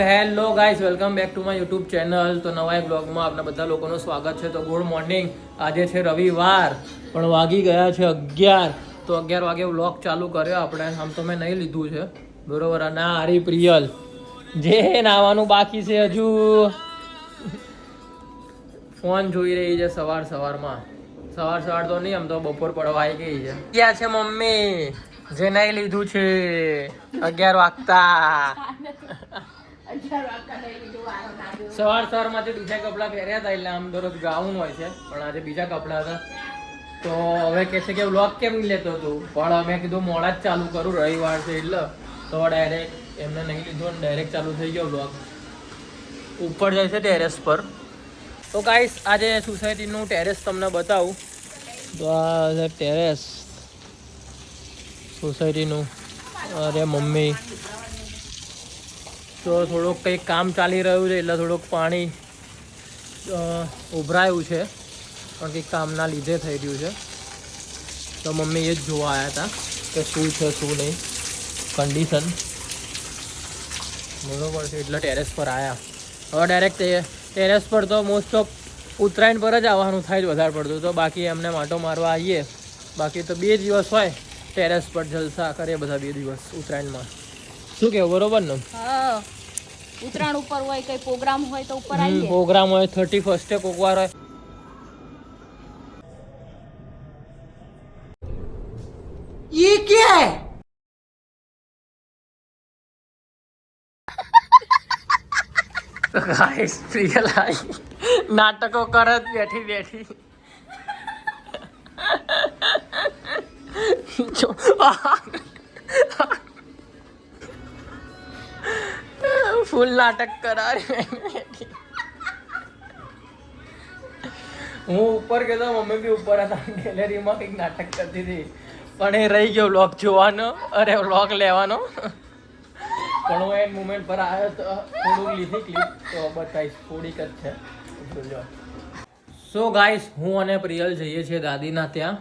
Hello guys, welcome back to my YouTube channel. તો નવા એક બ્લોગમાં આપણા બધા લોકોનું સ્વાગત છે. તો ગુડ મોર્નિંગ. આજે છે રવિવાર, પણ વાગી ગયા છે 11. તો 11 વાગે વ્લોગ ચાલુ કર્યો આપણે. આમ તો મેં નહીં લીધું છે બરોબર. અને આ હારી પ્રિયલ જે નાવાનું બાકી છે હજુ, ફોન જોઈ રહી છે સવારમાં. સવાર તો નહીં, આમ તો બપોર પડવા આવી ગઈ છે. ક્યાં છે મમ્મી જે નહીં લીધું છે 11 વાગતા? સવારમાંથી બીજા કપડાં પહેર્યા હતા, એટલે આમ દરરોજ ગાઉન હોય છે, પણ આજે બીજા કપડાં હતા. તો હવે કે છે કે વ્લોગ કેમ નહીં લેતો તું, પણ અમે કીધું મોડા જ ચાલુ કરું, રવિવાર છે એટલે. તો ડાયરેક્ટ એમને નહીં લીધું અને ડાયરેક્ટ ચાલુ થઈ ગયો વ્લોગ. ઉપર જાય છે ટેરેસ પર. તો ગાઈસ, આજે સોસાયટીનું ટેરેસ તમને બતાવું. તો આ છે ટેરેસ સોસાયટીનું. અરે મમ્મી, તો થોડુંક કંઈક કામ ચાલી રહ્યું છે એટલે થોડુંક પાણી ઉભરાયું છે, પણ કંઈક કામના લીધે થઈ રહ્યું છે. તો મમ્મી એ જ જોવા આવ્યા હતા કે શું છે શું નહીં કન્ડિશન બરોબર છે, એટલે ટેરેસ પર આવ્યા. હવે ડાયરેક્ટ ટેરેસ પર તો મોસ્ટ ઓફ ઉત્તરાયણ પર જ આવવાનું થાય જ વધારે પડતું. તો બાકી એમને માટો મારવા આવીએ. બાકી તો 2 દિવસ હોય ટેરેસ પર, જલસા કરીએ બધા 2 દિવસ ઉત્તરાયણમાં. શું કેવું, બરોબર ને? ઉત્તરાયણ ઉપર હોય, કઈ પ્રોગ્રામ હોય તો ઉપર આવીએ. પ્રોગ્રામ હોય 31 કોક વાર હોય. ये क्या है? तो गाइस, प्रियल आई नाटकों करत बैठी फुल नाटक करा रही. હું ઉપર ગયો, મમ્મી બી ઉપર હતા, ગેલેરીમાં કંઈક નાટક કરતી હતી. પણ એ રહી ગયો વ્લોગ જોવાનો, અરે વ્લોગ લેવાનો. પણ હું એન્ડ મુમેન્ટ પર આવ્યો તો થોડુંક લીધી ક્લિપ, તો બતાવીશ, થોડીક જ છે. સો ગાઈસ, હું અને પ્રિયલ જઈએ છીએ દાદીના ત્યાં.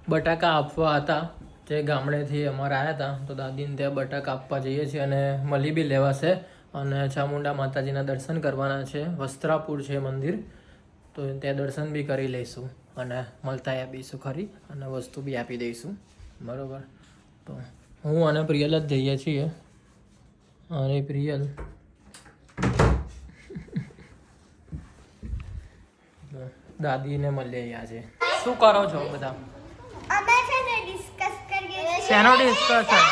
બટાકા આપવા હતા, જે ગામડેથી અમારે આવ્યા હતા. તો દાદીને ત્યાં બટાકા આપવા જઈએ છીએ અને મળી બી લેવાશે. અને ચામુંડા માતાજીના દર્શન કરવાના છે. વસ્ત્રાપુર છે મંદિર, તો ત્યાં દર્શન બી કરી લઈશું અને મળતા આપીશું ખરી, અને વસ્તુ બી આપી દઈશું બરાબર. તો હું અને પ્રિયલ જ જઈએ છીએ. અરે પ્રિયલ, દાદીને મળીએ આજે. શું કરો છો બધા? અમે છે ને ડિસ્કસ કરીએ છીએ. શેનો ડિસ્કશન?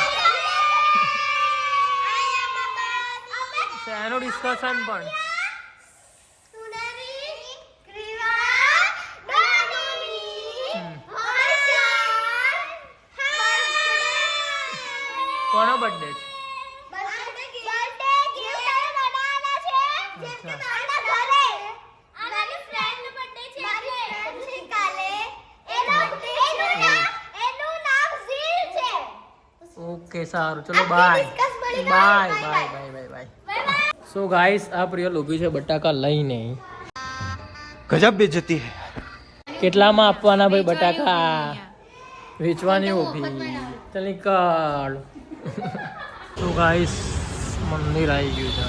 શેનો ડિસ્કશન પણ? કોનો બર્થડે છે? ઓકે, સારું, ચલો bye bye bye bye bye. So guys, આ પ્રિયલ ઊભી છે બટાકા લઈને. ગજબ બેઇજ્જતી હે. કેટલામાં આપવાના ભાઈ બટાકા? વેચવાની ઊભી. ચાલ નીકળ. તો ગાઈસ, મંદિર આવી ગયું છે.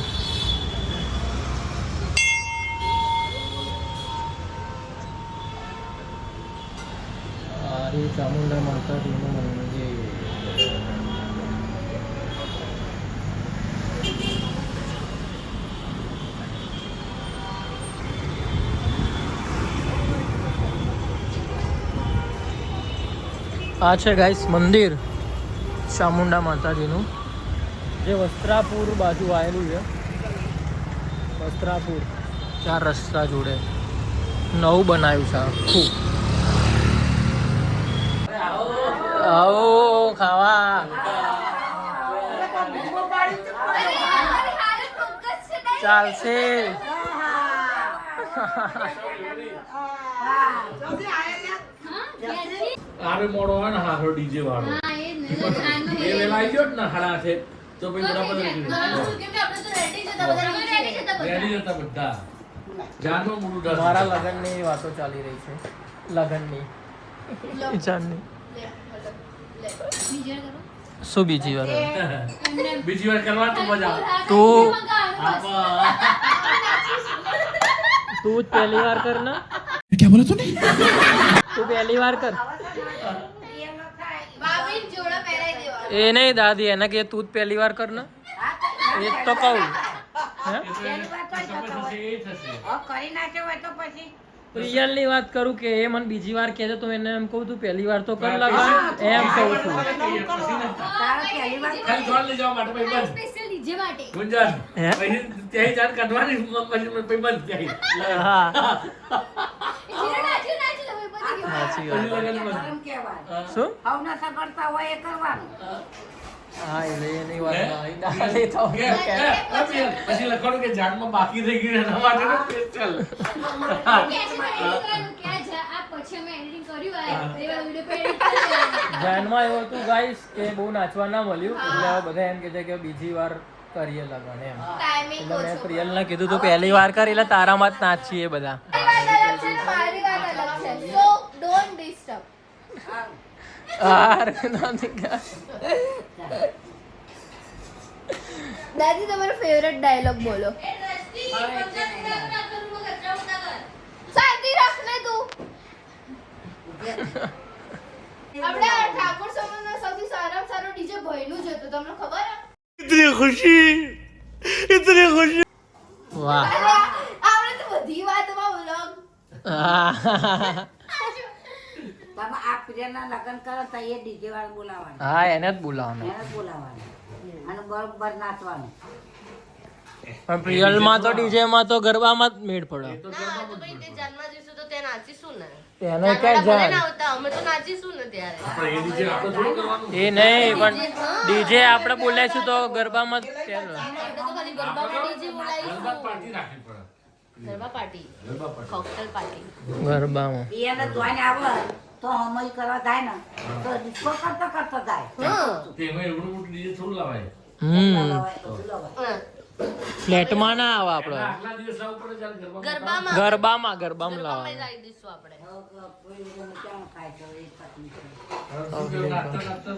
ચામુંડા માતાજીનું મંદિર. આ છે ગાઈસ મંદિર ચામુંડા માતાજીનું, જે વસ્ત્રાપુર બાજુ આવેલું છે. વસ્ત્રાપુર 4 રસ્તા જોડે નવું બનાવ્યું છે આખું. આવો ખાવા. ચાલશે. આરે મોડો હોય ને હારો ડીજે વાળો એ વેલા આવી ગયો ને હાડા છે તો પછી બરાબર રેડી જતા બધા. જાનનો મૂડું મારા લગનની વાતો ચાલી રહી છે. લગનની જાનની શું બીજી વાર બીજી વાર કરવા તો મજા આવે. તું આપા. તું જ પહેલી વાર કર ને. क्या बोला तूने? તું પહેલી વાર કર. ભાભી જોડો પહેરાઈ દેવા. એ નહીં દાદી, એને કે તું જ પહેલી વાર કર ને. એ જ તો કહું. હે? એ થશે. રિયલ ની વાત કરું કે એ મને બીજી વાર કહે છે તો એને એમ કહું તું પહેલી વાર તો કર લગન, એમ કહું છું. ખાલી જોડ લઈ જવા માટે પછી બંધ. સ્પેશિયલ ડીજે માટે ગુંજન હે? પછી ત્યાંય જાણ કાઢવાની પછી બંધ ત્યાંય. હા જીરો નાચ્યું નાચ્યું તમે બધી ગયું. સાચી પછી વાત. લગન બંધ. શું? ભાવના સગડતા હોય એ કરવાનું. હા એટલે એની વાત નહીં. દાદી તો પછી લખવાનું કે જાનમાં બાકી થઈ ગયું એના માટેનો special. ધ્યાનમાં એવું હતું ગાઈસ કે બહુ નાચવા ના મળ્યું એટલે હવે બધા એમ કહે છે કે બીજી વાર કરીએ લગન એમ. ટાઈમિંગ એટલે મેં ઓછો. પ્રિયલને કીધું તું પહેલી વાર કર એટલે તારામાં જ નાચીએ બધા. મારી વાત અલગ છે ને મારી વાત અલગ છે. So don't disturb. અરે નથી કે- દાદી તમારો ફેવરેટ ડાયલોગ બોલો. શાંતિ રાખ ને તું. આપણે આ ઠાકોર સમાજનો સૌથી સારામાં સારો ડીજે ભયનું જ હતું, તમને ખબર હે? इतनी खुशी, इतनी खुशी. વાહ. અરે આપણે તો બધી વાતમાં વ્લોગ. તમે આ પ્રિયના લગ્ન કરો તો એ ડીજે વાળા બોલાવવાનું, હા એને જ બોલાવવાનું. એને જ બોલાવવાનું અને બરોબર નાચવાનું. પણ પ્રિયલમાં તો ડીજે માં તો ગરબામાં જ મેળ પડે. તો ગરબા બંધ. તેને ક્યાં જાય? આપણે એ DJ આપણે થોડું કરવાનું. એ નહીં પણ ડીજે આપણે બોલાઈશું તો ગરબામાં જ પહેલો. ગરબા પાર્ટી રાખવી પડે. ગરબા પાર્ટી. ગરબામાં એને જોઈને આવે તો હમઈ કરવા થાય ને તો ડિસ્કો કરતો કરતો જાય. તેમાં એવડું મોટું DJ થોડું લાવાય. લવાય તો લવાય. ફ્લેટમાં ના આવે એના આપણે આગલા દિવસ લાવવું પડે જ્યારે ગરબામાં. ગરબામાં લાવવાનું. હવે કોઈ એને ક્યાં ખાય તો એ તકલીફ છે. શું કેવું, નાચતા નાચતા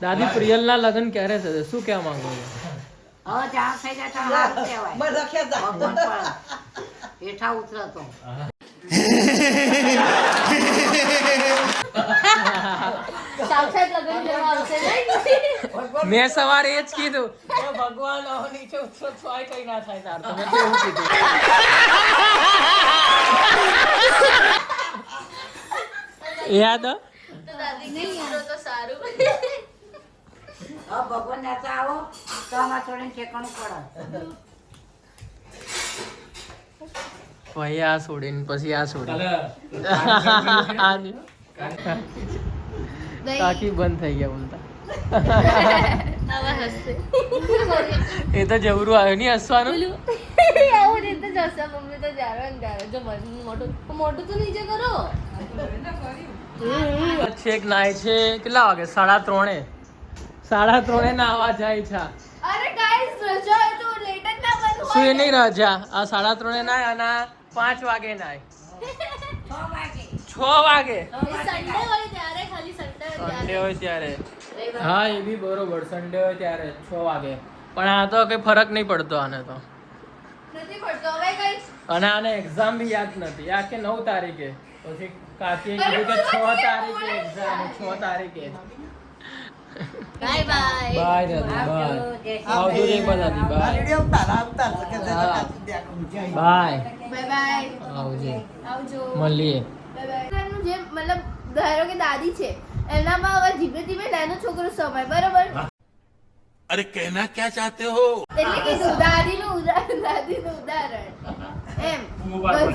દાદી પ્રિયલના લગ્ન ક્યારે થશે? શું કહેવા માંગો છો? હવે જાણ થઈ જાય તો સારું કહેવાય. ભગવાન પણ હેઠા ઉતરે તો સાક્ષાત લગ્ન કરવા આવશે નહીં? મેં સવારે એ જ કીધું કે ભગવાન આવો નીચે ઉતરો તો આય કઈ ના થાય તાર. તો મેં તો એવું કીધું. યાદ હે? હવે ભગવાન નેતા આવો તો આમાં થોડીને ઠેકાણું પડે. પછી આ છોડીને પછી આ છોડી. કાલે કાકી બંધ થઈ ગયા બોલતા. હવે હસશે. એ તો જબરું આવ્યું નહીં હસવાનું. આવું રીતે જ હશે મમ્મી તો જ્યારે ને ત્યારે. જો મોટું મોટું તો નીચે કરો. છેક નાય છે કેટલા વાગે? 3:30. 3:30 નાવા જાય છે. અરે ગાઈસ રજા હોય તો લેટ જ ના બનવું શું એ હોય ને. નહીં રજા? આ 3:30 નાય અને 5 વાગે નાય. 6 વાગે સન્ડે હોય ત્યારે ખાલી સન્ડે હોય સન્ડે ત્યારે. હોય ત્યારે. હા એ બી બરોબર, સન્ડે હોય ત્યારે 6 વાગે. પણ આ તો કઈ ફરક નહીં પડતો આને તો. નથી પડતો હવે ગાઈસ. અને આને એક્ઝામ બી યાદ નથી. આ કે 9 તારીખે. પછી કાકીએ કીધું કે 6 તારીખે એક્ઝામ. 6 તારીખે. Bye bye. બાય દાદી બાય. આવજો રે દાદી બાય. બાય. Bye bye. આવજો. આવજો. મળીએ. Bye bye. જે મતલબ ધારો કે દાદી છે એનામાં હવે ધીમે ધીમે નાનો છોકરો સમાય બરાબર. अरे कहना क्या चाहते हो? એટલે કીધું દાદીનું ઉદાહરણ એમ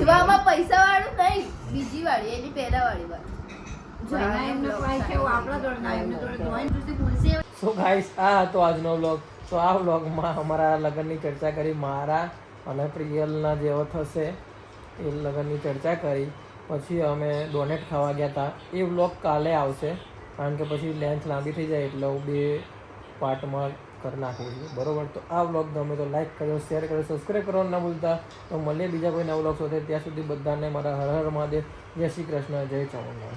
ગજવામાં પૈસા વાળું નહીં, બીજી વાળી એની પહેલા વાળી વાત. જોઈને એમને કોઈ કેવું આપણા જોડે ના એમને જોડે જોઈને સો ગાઈસ આ હતો આજનો વ્લોગ. તો આ વ્લોગમાં અમારા લગ્નની ચર્ચા કરી, મારા અને પ્રિયલના જેવો થશે એ લગ્નની ચર્ચા કરી. પછી અમે ડોનેટ ખાવા ગયા હતા. એ વ્લોગ કાલે આવશે કારણ કે પછી લેન્થ લાંબી થઈ જાય એટલે હું 2 પાર્ટમાં કરી નાખવું છું બરોબર. તો આ વ્લોગ ગમે તો લાઈક કરો, શેર કરો, સબસ્ક્રાઈબ કરવાનું ના ભૂલતા. તો મળીએ બીજા કોઈ નવા વ્લોગ સાથે. ત્યાં સુધી બધાને મારા હર હર મહાદેવ. જય શ્રી કૃષ્ણ, જય ચામુંડા.